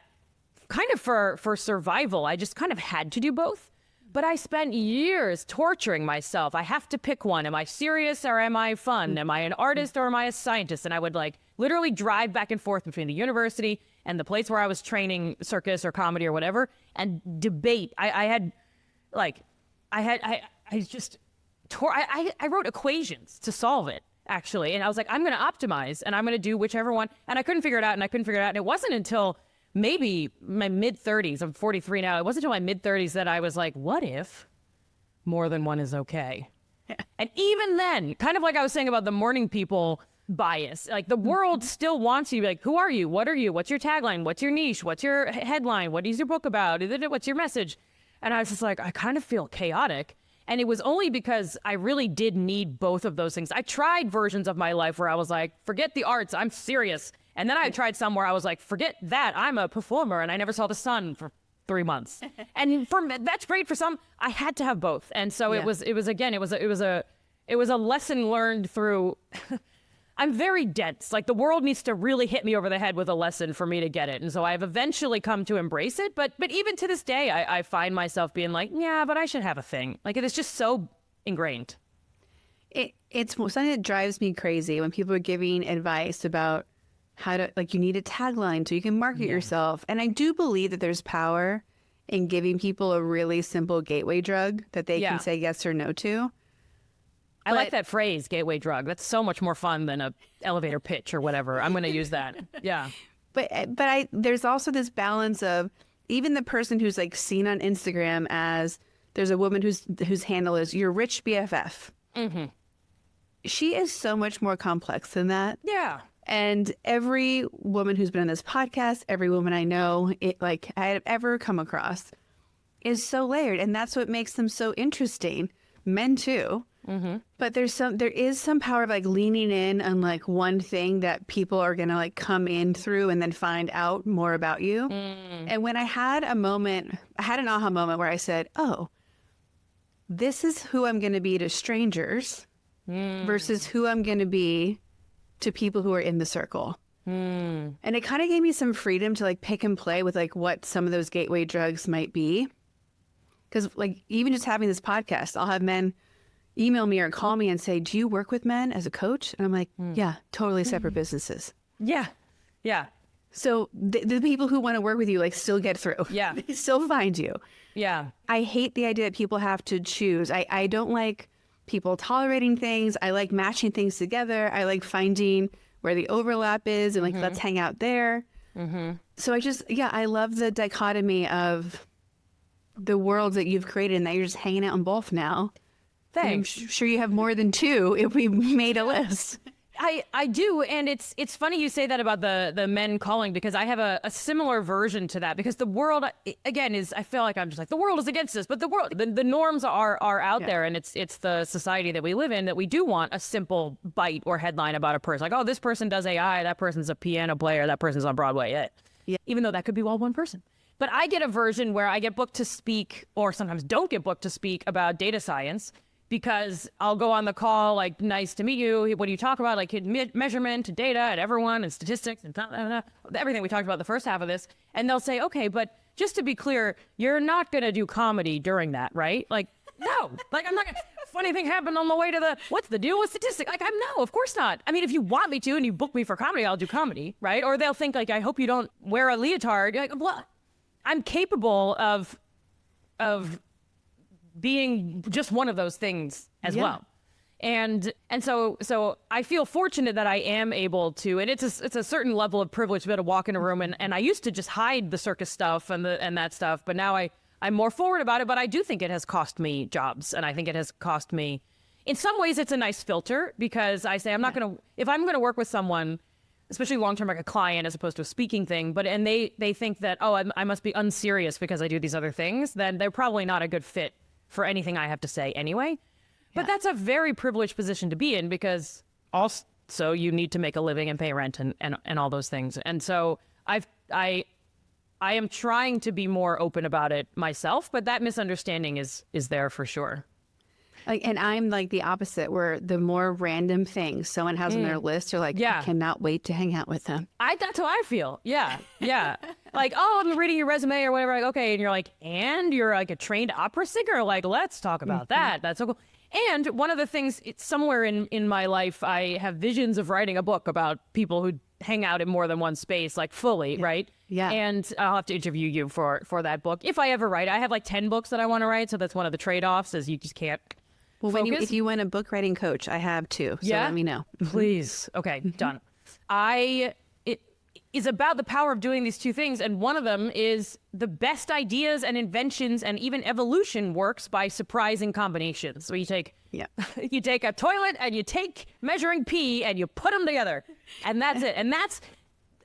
Speaker 2: kind of for survival, I just kind of had to do both. But I spent years torturing myself. I have to pick one. Am I serious or am I fun? Am I an artist or am I a scientist? And I would like literally drive back and forth between the university and the place where I was training circus or comedy or whatever and debate. I wrote equations to solve it, actually. And I was like, I'm going to optimize and I'm going to do whichever one. And I couldn't figure it out. And it wasn't until maybe my mid-30s, I'm 43 now, it wasn't until my mid-30s that I was like, what if more than one is okay? And even then, kind of like I was saying about the morning people bias, like the world still wants you, like, who are you? What are you? What's your tagline? What's your niche? What's your headline? What is your book about? What's your message? And I was just like, I kind of feel chaotic. And it was only because I really did need both of those things. I tried versions of my life where I was like, forget the arts, I'm serious. And then I tried some where I was like, forget that, I'm a performer and I never saw the sun for 3 months. And that's great for some. I had to have both. And so it was a lesson learned through I'm very dense. Like the world needs to really hit me over the head with a lesson for me to get it. And so I've eventually come to embrace it. But even to this day, I find myself being like, yeah, but I should have a thing. Like it is just so ingrained.
Speaker 1: It's something that drives me crazy when people are giving advice about how to, like, you need a tagline so you can market yourself. And I do believe that there's power in giving people a really simple gateway drug that they can say yes or no to.
Speaker 2: I like that phrase, gateway drug. That's so much more fun than a elevator pitch or whatever. I'm going to use that. Yeah.
Speaker 1: But there's also this balance of even the person who's like seen on Instagram as there's a woman whose handle is your rich BFF. Mm-hmm. She is so much more complex than that.
Speaker 2: Yeah.
Speaker 1: And every woman who's been on this podcast, every woman I know, I have ever come across, is so layered, and that's what makes them so interesting. Men too. Mm-hmm. But there is some power of like leaning in on like one thing that people are gonna like come in through and then find out more about you. And when I had an aha moment where I said, "Oh, this is who I'm gonna be to strangers versus who I'm gonna be to people who are in the circle." And it kind of gave me some freedom to like pick and play with like what some of those gateway drugs might be. Because like even just having this podcast, I'll have men email me or call me and say, "Do you work with men as a coach?" And I'm like, "Yeah, totally separate businesses."
Speaker 2: Yeah. Yeah.
Speaker 1: So the people who want to work with you like still get through.
Speaker 2: Yeah.
Speaker 1: They still find you.
Speaker 2: Yeah.
Speaker 1: I hate the idea that people have to choose. I don't like people tolerating things. I like matching things together. I like finding where the overlap is and like, let's hang out there. So I love the dichotomy of the worlds that you've created and that you're just hanging out in both now.
Speaker 2: Thanks.
Speaker 1: I'm sure you have more than two if we made a list.
Speaker 2: I do, and it's funny you say that about the men calling, because I have a similar version to that, because the world, again, I feel like I'm just like, the world is against us, but the norms are out there, and it's the society that we live in that we do want a simple bite or headline about a person. Like, oh, this person does AI, that person's a piano player, that person's on Broadway. Yeah. Even though that could be all one person. But I get a version where I get booked to speak, or sometimes don't get booked to speak about data science, because I'll go on the call, like, nice to meet you. What do you talk about? Like measurement and data and everyone and statistics and everything we talked about the first half of this. And they'll say, okay, but just to be clear, you're not going to do comedy during that, right? Like, no, like I'm not going to, funny thing happened on the way to what's the deal with statistics? Like, no, of course not. I mean, if you want me to and you book me for comedy, I'll do comedy, right? Or they'll think like, I hope you don't wear a leotard. You're like, well, I'm capable of being just one of those things as well. And so I feel fortunate that I am able to, and it's a certain level of privilege to be able to walk in a room, and I used to just hide the circus stuff and that stuff, but now I'm more forward about it. But I do think it has cost me jobs, and I think it has cost me, in some ways it's a nice filter, because I say if I'm gonna work with someone, especially long-term, like a client as opposed to a speaking thing, and they think that, oh, I must be unserious because I do these other things, then they're probably not a good fit for anything I have to say anyway. But that's a very privileged position to be in, because also you need to make a living and pay rent and all those things. And so I am trying to be more open about it myself, but that misunderstanding is there for sure.
Speaker 1: And I'm like the opposite, where the more random things someone has on their list, you're like, I cannot wait to hang out with them.
Speaker 2: That's how I feel. Yeah. Yeah. Like, oh, I'm reading your resume or whatever. Like, okay. And you're like, and you're like a trained opera singer. Like, let's talk about that. That's so cool. And one of the things, it's somewhere in my life, I have visions of writing a book about people who hang out in more than one space, like fully, right?
Speaker 1: Yeah.
Speaker 2: And I'll have to interview you for that book. If I ever write, I have like 10 books that I want to write. So that's one of the trade-offs, is you just can't.
Speaker 1: Well, if you want a book writing coach, I have two. So let me know.
Speaker 2: Please. Okay, done. It is about the power of doing these two things. And one of them is the best ideas and inventions and even evolution works by surprising combinations. So you take a toilet and you take measuring pee and you put them together. And that's it. And that's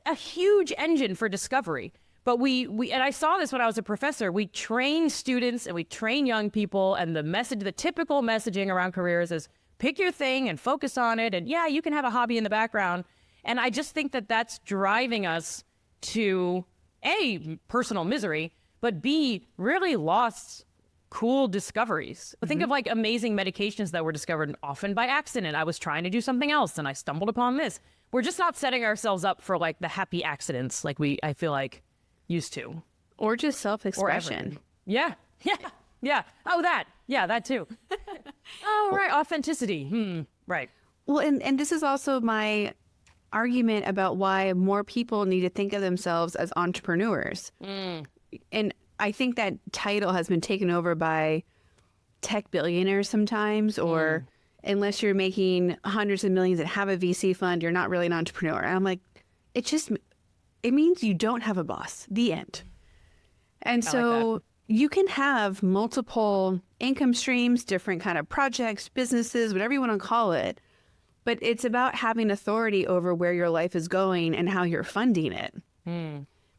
Speaker 2: a huge engine for discovery. But we and I saw this when I was a professor, we train students and we train young people, and the typical messaging around careers is pick your thing and focus on it. And yeah, you can have a hobby in the background. And I just think that that's driving us to personal misery, but B, really lost cool discoveries. Think of like amazing medications that were discovered often by accident. I was trying to do something else and I stumbled upon this. We're just not setting ourselves up for like the happy accidents like I feel like used to.
Speaker 1: Or just self-expression.
Speaker 2: Yeah. Oh, that too. Oh, right. Authenticity. Right.
Speaker 1: Well, and this is also my argument about why more people need to think of themselves as entrepreneurs. And I think that title has been taken over by tech billionaires sometimes, or unless you're making hundreds of millions and have a VC fund, you're not really an entrepreneur. And I'm like, it means you don't have a boss, the end. And so you can have multiple income streams, different kind of projects, businesses, whatever you want to call it. But it's about having authority over where your life is going and how you're funding it.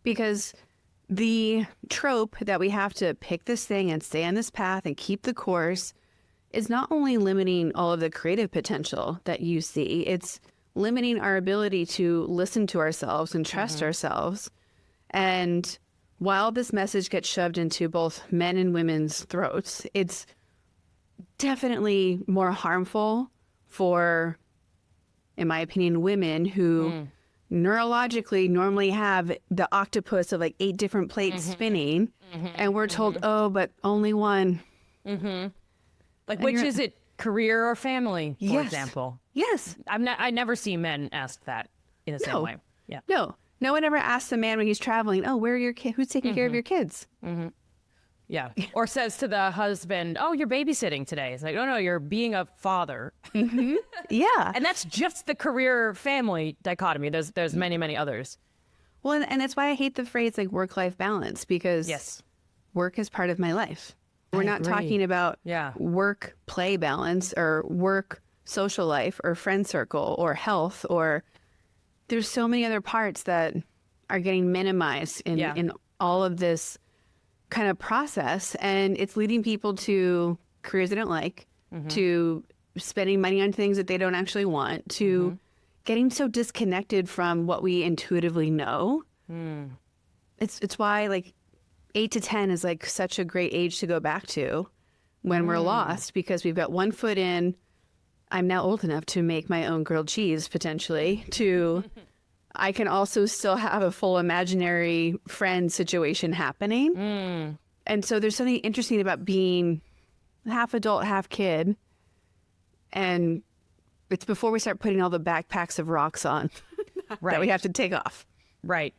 Speaker 1: Because the trope that we have to pick this thing and stay on this path and keep the course is not only limiting all of the creative potential that you see, it's limiting our ability to listen to ourselves and trust ourselves. And while this message gets shoved into both men and women's throats, it's definitely more harmful for, in my opinion, women who neurologically normally have the octopus of like 8 different plates spinning, and we're told, oh, but only one.
Speaker 2: Like, and which is it, career or family, for example?
Speaker 1: Yes.
Speaker 2: I never see men ask that in the same way. Yeah.
Speaker 1: No one ever asks a man when he's traveling, oh, where are your kids? Who's taking care of your kids?
Speaker 2: Yeah. Or says to the husband, oh, you're babysitting today. It's like, oh, no, you're being a father.
Speaker 1: Yeah.
Speaker 2: And that's just the career family dichotomy. There's many, many others.
Speaker 1: Well, and that's why I hate the phrase like work-life balance, because work is part of my life. We're not talking about work-play balance or work social life or friend circle or health, or there's so many other parts that are getting minimized in all of this kind of process, and it's leading people to careers they don't like, to spending money on things that they don't actually want, to getting so disconnected from what we intuitively know. It's why like 8 to 10 is like such a great age to go back to when we're lost, because we've got one foot in, I'm now old enough to make my own grilled cheese potentially, to I can also still have a full imaginary friend situation happening. And so there's something interesting about being half adult, half kid. And it's before we start putting all the backpacks of rocks on that we have to take off.
Speaker 2: Right.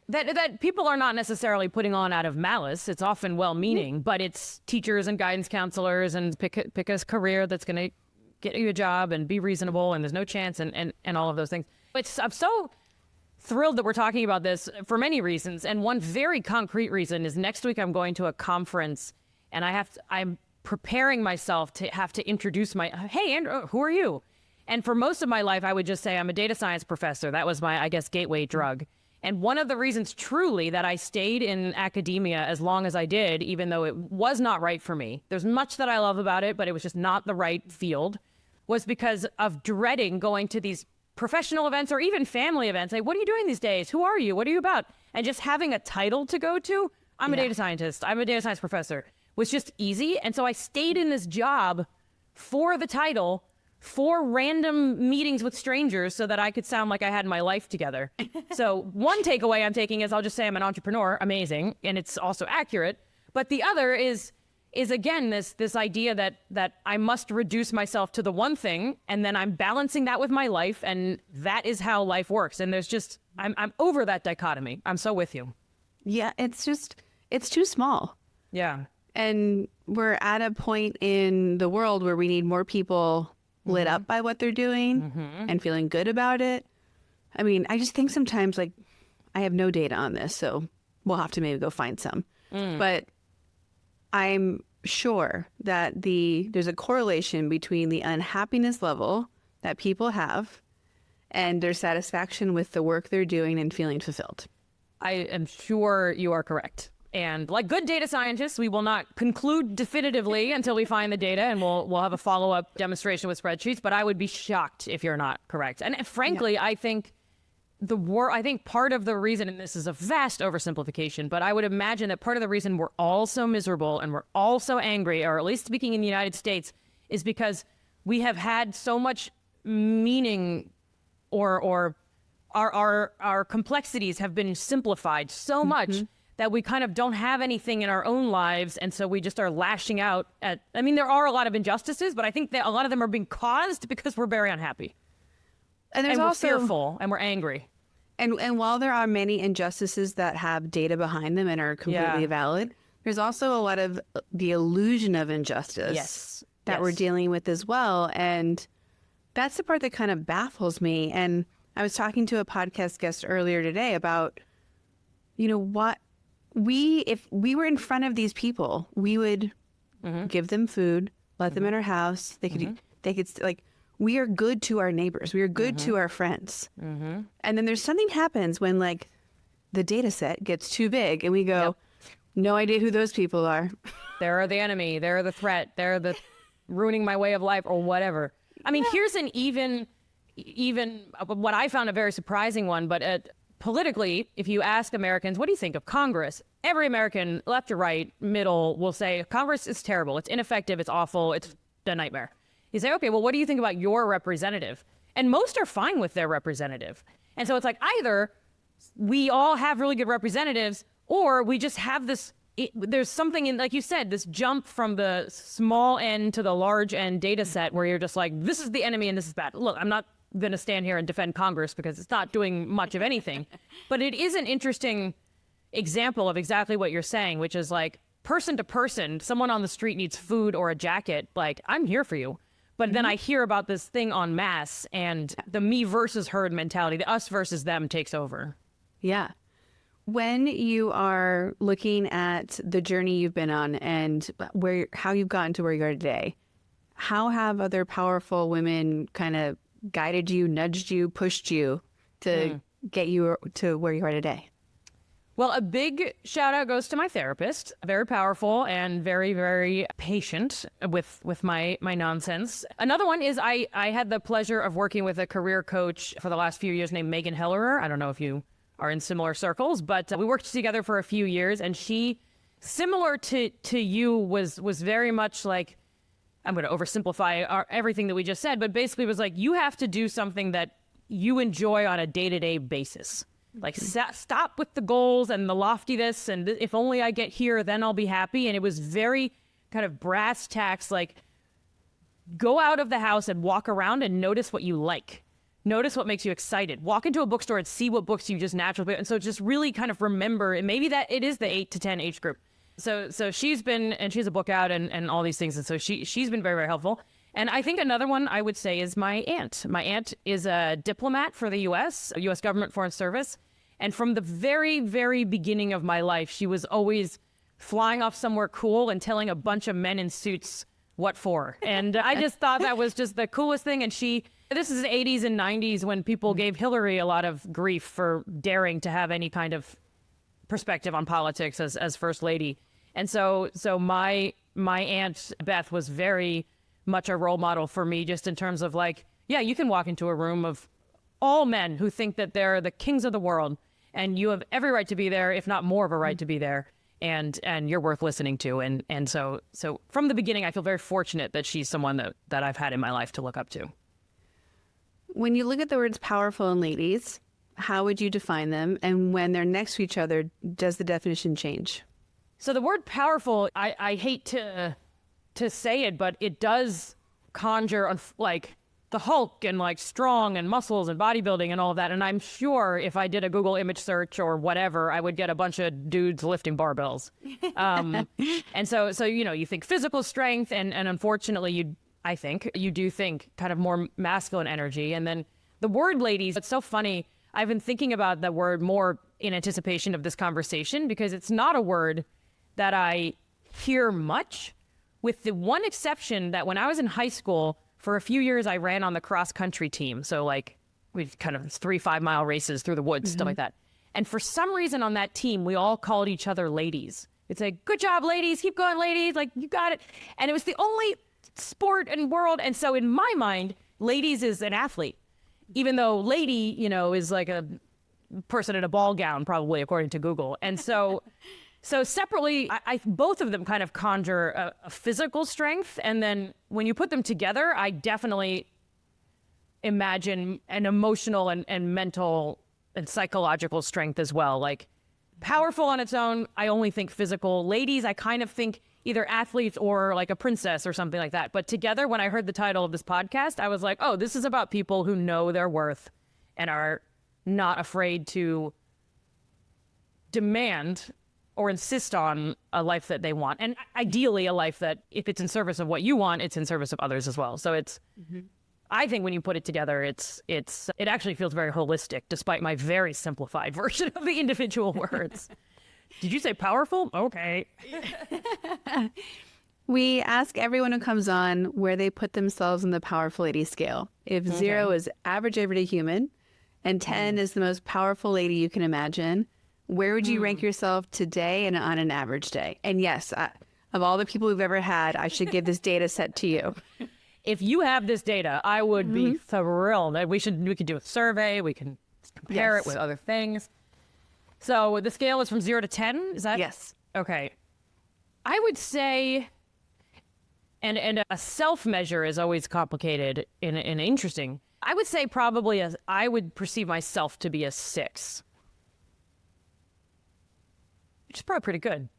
Speaker 2: That people are not necessarily putting on out of malice. It's often well-meaning, but it's teachers and guidance counselors and pick a career that's going to get you a job and be reasonable and there's no chance and all of those things. I'm so thrilled that we're talking about this for many reasons. And one very concrete reason is next week I'm going to a conference and I'm preparing myself to have to introduce hey, Andrew, who are you? And for most of my life, I would just say I'm a data science professor. That was my, I guess, gateway drug. And one of the reasons truly that I stayed in academia as long as I did, even though it was not right for me, there's much that I love about it, but it was just not the right field, was because of dreading going to these professional events or even family events. Like, what are you doing these days? Who are you? What are you about? And just having a title to go to, I'm a data scientist, I'm a data science professor, was just easy. And so I stayed in this job for the title, for random meetings with strangers so that I could sound like I had my life together. So one takeaway I'm taking is I'll just say I'm an entrepreneur, amazing, and it's also accurate. But the other is again this idea that I must reduce myself to the one thing, and then I'm balancing that with my life, and that is how life works. And there's just I'm over that dichotomy. I'm so with you.
Speaker 1: Yeah, it's too small.
Speaker 2: Yeah.
Speaker 1: And we're at a point in the world where we need more people lit up by what they're doing and feeling good about it. I mean, I just think sometimes, like, I have no data on this, so we'll have to maybe go find some. But I'm sure that there's a correlation between the unhappiness level that people have and their satisfaction with the work they're doing and feeling fulfilled.
Speaker 2: I am sure you are correct. And like good data scientists, we will not conclude definitively until we find the data, and we'll have a follow-up demonstration with spreadsheets. But I would be shocked if you're not correct. And frankly, I think I think part of the reason, and this is a vast oversimplification, but I would imagine that part of the reason we're all so miserable and we're all so angry, or at least speaking in the United States, is because we have had so much meaning, or our complexities have been simplified so much that we kind of don't have anything in our own lives. And so we just are lashing out at, I mean, there are a lot of injustices, but I think that a lot of them are being caused because we're very unhappy.
Speaker 1: And there's
Speaker 2: we're
Speaker 1: also
Speaker 2: fearful and we're angry.
Speaker 1: And while there are many injustices that have data behind them and are completely valid, there's also a lot of the illusion of injustice that we're dealing with as well. And that's the part that kind of baffles me. And I was talking to a podcast guest earlier today about, what if we were in front of these people, we would give them food, let them in our house. They could like, we are good to our neighbors. We are good to our friends. And then there's something happens when like the data set gets too big and we go, no idea who those people are.
Speaker 2: They're the enemy. They're the threat. They're the ruining my way of life or whatever. I mean, here's an even what I found a very surprising one, but politically, if you ask Americans, what do you think of Congress? Every American, left or right, middle, will say Congress is terrible. It's ineffective. It's awful. It's a nightmare. You say, okay, well, what do you think about your representative? And most are fine with their representative. And so it's like either we all have really good representatives or we just have this, there's something in, like you said, this jump from the small end to the large end data set where you're just like, this is the enemy and this is bad. Look, I'm not going to stand here and defend Congress because it's not doing much of anything. But it is an interesting example of exactly what you're saying, which is like person to person, someone on the street needs food or a jacket. Like, I'm here for you. But then I hear about this thing en masse and the me versus herd mentality, the us versus them takes over.
Speaker 1: Yeah. When you are looking at the journey you've been on and how you've gotten to where you are today, how have other powerful women kind of guided you, nudged you, pushed you to get you to where you are today?
Speaker 2: Well, a big shout out goes to my therapist, very powerful and very, very patient with my nonsense. Another one is I had the pleasure of working with a career coach for the last few years named Megan Hellerer. I don't know if you are in similar circles, but we worked together for a few years, and she, similar to you, was very much like, I'm going to oversimplify everything that we just said, but basically was like, you have to do something that you enjoy on a day-to-day basis. Like, stop with the goals and the loftiness, and if only I get here, then I'll be happy. And it was very kind of brass tacks, like, go out of the house and walk around and notice what you like. Notice what makes you excited. Walk into a bookstore and see what books you just naturally... And so just really kind of remember, and maybe that it is the 8 to 10 age group. So she's been, and she has a book out and all these things. And so she's been very, very helpful. And I think another one I would say is my aunt. My aunt is a diplomat for the U.S. Government Foreign Service. And from the very, very beginning of my life, she was always flying off somewhere cool and telling a bunch of men in suits what for. And I just thought that was just the coolest thing. And this is the 80s and 90s when people gave Hillary a lot of grief for daring to have any kind of perspective on politics as first lady. And so my aunt Beth was very much a role model for me, just in terms of like, yeah, you can walk into a room of all men who think that they're the kings of the world, and you have every right to be there, if not more of a right to be there, and you're worth listening to. And so from the beginning, I feel very fortunate that she's someone that I've had in my life to look up to.
Speaker 1: When you look at the words powerful and ladies, how would you define them? And when they're next to each other, does the definition change?
Speaker 2: So the word powerful, I hate to say it, but it does conjure like the Hulk and like strong and muscles and bodybuilding and all of that. And I'm sure if I did a Google image search or whatever, I would get a bunch of dudes lifting barbells. And so you think physical strength, and unfortunately I think you do think kind of more masculine energy. And then the word ladies, it's so funny. I've been thinking about that word more in anticipation of this conversation because it's not a word that I hear much, with the one exception that when I was in high school, for a few years, I ran on the cross-country team. So, like, we kind of 3-5 mile races through the woods, stuff like that. And for some reason on that team, we all called each other ladies. It's like, good job, ladies. Keep going, ladies. Like, you got it. And it was the only sport and world. And so in my mind, ladies is an athlete. Even though lady, is like a person in a ball gown, probably, according to Google. And so separately, I both of them kind of conjure a physical strength. And then when you put them together, I definitely imagine an emotional and mental and psychological strength as well. Like, powerful on its own, I only think physical. Ladies, I kind of think either athletes or like a princess or something like that. But together, when I heard the title of this podcast, I was like, oh, this is about people who know their worth and are not afraid to demand or insist on a life that they want. And ideally a life that, if it's in service of what you want, it's in service of others as well. So it's, I think when you put it together, it actually feels very holistic, despite my very simplified version of the individual words. Did you say powerful? Okay.
Speaker 1: We ask everyone who comes on where they put themselves in the powerful lady scale. If 0 is average everyday human and 10 is the most powerful lady you can imagine, where would you rank yourself today and on an average day? And yes, of all the people we've ever had, I should give this data set to you.
Speaker 2: If you have this data, I would be thrilled. We could do a survey. We can compare it with other things. So the scale is from 0 to 10. Is that?
Speaker 1: Yes.
Speaker 2: Okay. I would say, and a self measure is always complicated and interesting. I would say probably I would perceive myself to be a 6, which is probably pretty good.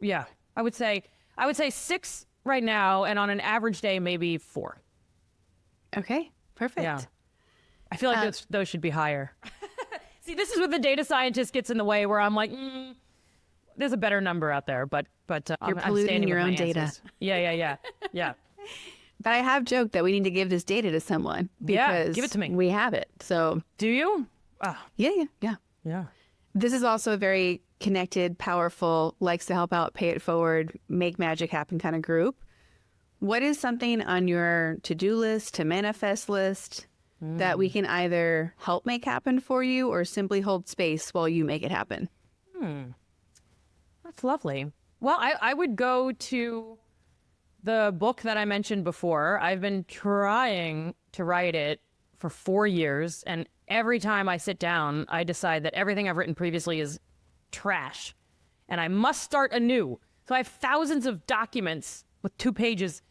Speaker 2: Yeah, I would say 6 right now, and on an average day, maybe 4.
Speaker 1: Okay, perfect.
Speaker 2: Yeah, I feel like those should be higher. See, this is where the data scientist gets in the way, where I'm like, there's a better number out there, but
Speaker 1: you're polluting your own data.
Speaker 2: Yeah.
Speaker 1: But I have joked that we need to give this data to someone because
Speaker 2: give it to me.
Speaker 1: We have it. So
Speaker 2: do you?
Speaker 1: Yeah. This is also a very connected, powerful, likes to help out, pay it forward, make magic happen kind of group. What is something on your to-do list, to manifest list that we can either help make happen for you or simply hold space while you make it happen?
Speaker 2: That's lovely. Well, I would go to the book that I mentioned before. I've been trying to write it for 4 years, and every time I sit down, I decide that everything I've written previously is trash, and I must start anew. So I have thousands of documents with 2 pages,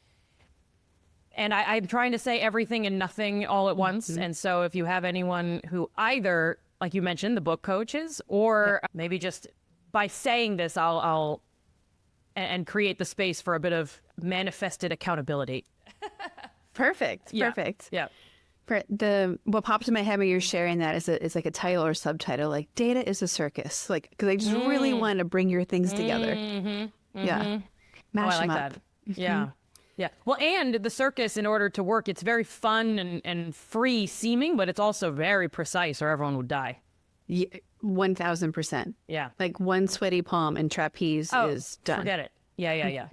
Speaker 2: and I'm trying to say everything and nothing all at once. And so if you have anyone who either, like you mentioned, the book coaches, or maybe just by saying this, I'll and create the space for a bit of manifested accountability.
Speaker 1: Perfect.
Speaker 2: Yeah.
Speaker 1: What popped in my head when you're sharing that is like a title or subtitle, like data is a circus, like because I just really want to bring your things together. Yeah, mash
Speaker 2: I like
Speaker 1: them up.
Speaker 2: that. Yeah. Well, and the circus, in order to work, it's very fun and free seeming, but it's also very precise, or everyone would die.
Speaker 1: 1,000%.
Speaker 2: Yeah.
Speaker 1: Like one sweaty palm and trapeze is done.
Speaker 2: Forget it. Yeah.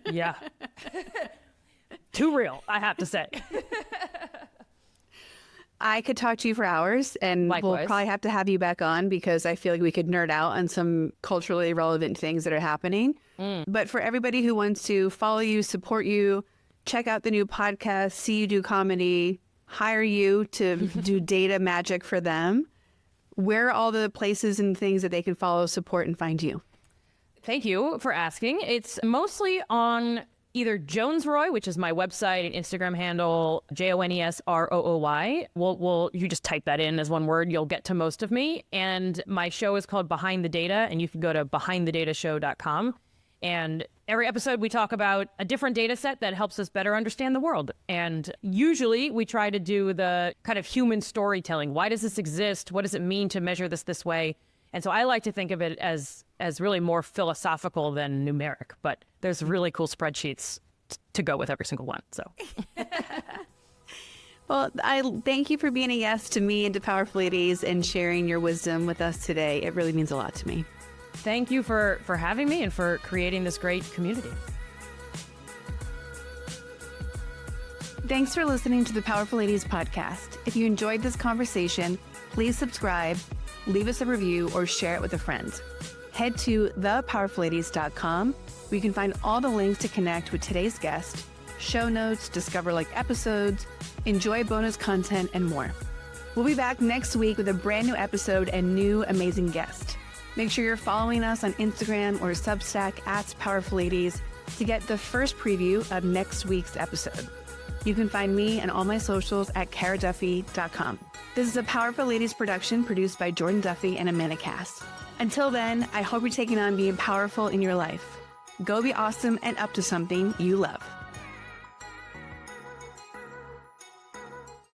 Speaker 2: Yeah. Too real, I have to say.
Speaker 1: I could talk to you for hours, and
Speaker 2: Likewise.
Speaker 1: We'll probably have to have you back on because I feel like we could nerd out on some culturally relevant things that are happening. But for everybody who wants to follow you, support you, check out the new podcast, see you do comedy, hire you to do data magic for them, where are all the places and things that they can follow, support, and find you?
Speaker 2: Thank you for asking. It's mostly on either Jones-Rooy, which is my website and Instagram handle, JONESROOY. You just type that in as one word, you'll get to most of me. And my show is called Behind the Data, and you can go to behindthedatashow.com. And every episode we talk about a different data set that helps us better understand the world. And usually we try to do the kind of human storytelling. Why does this exist? What does it mean to measure this way? And so I like to think of it as really more philosophical than numeric, but there's really cool spreadsheets to go with every single one. So,
Speaker 1: well, I thank you for being a guest to me and to Powerful Ladies and sharing your wisdom with us today. It really means a lot to me.
Speaker 2: Thank you for having me and for creating this great community.
Speaker 1: Thanks for listening to the Powerful Ladies podcast. If you enjoyed this conversation, please subscribe, leave us a review, or share it with a friend. Head to thepowerfulladies.com where you can find all the links to connect with today's guest, show notes, discover like episodes, enjoy bonus content, and more. We'll be back next week with a brand new episode and new amazing guest. Make sure you're following us on Instagram or Substack at Powerful Ladies to get the first preview of next week's episode. You can find me and all my socials at caraduffy.com. This is a Powerful Ladies production produced by Jordan Duffy and Amanda Cass. Until then, I hope you're taking on being powerful in your life. Go be awesome and up to something you love.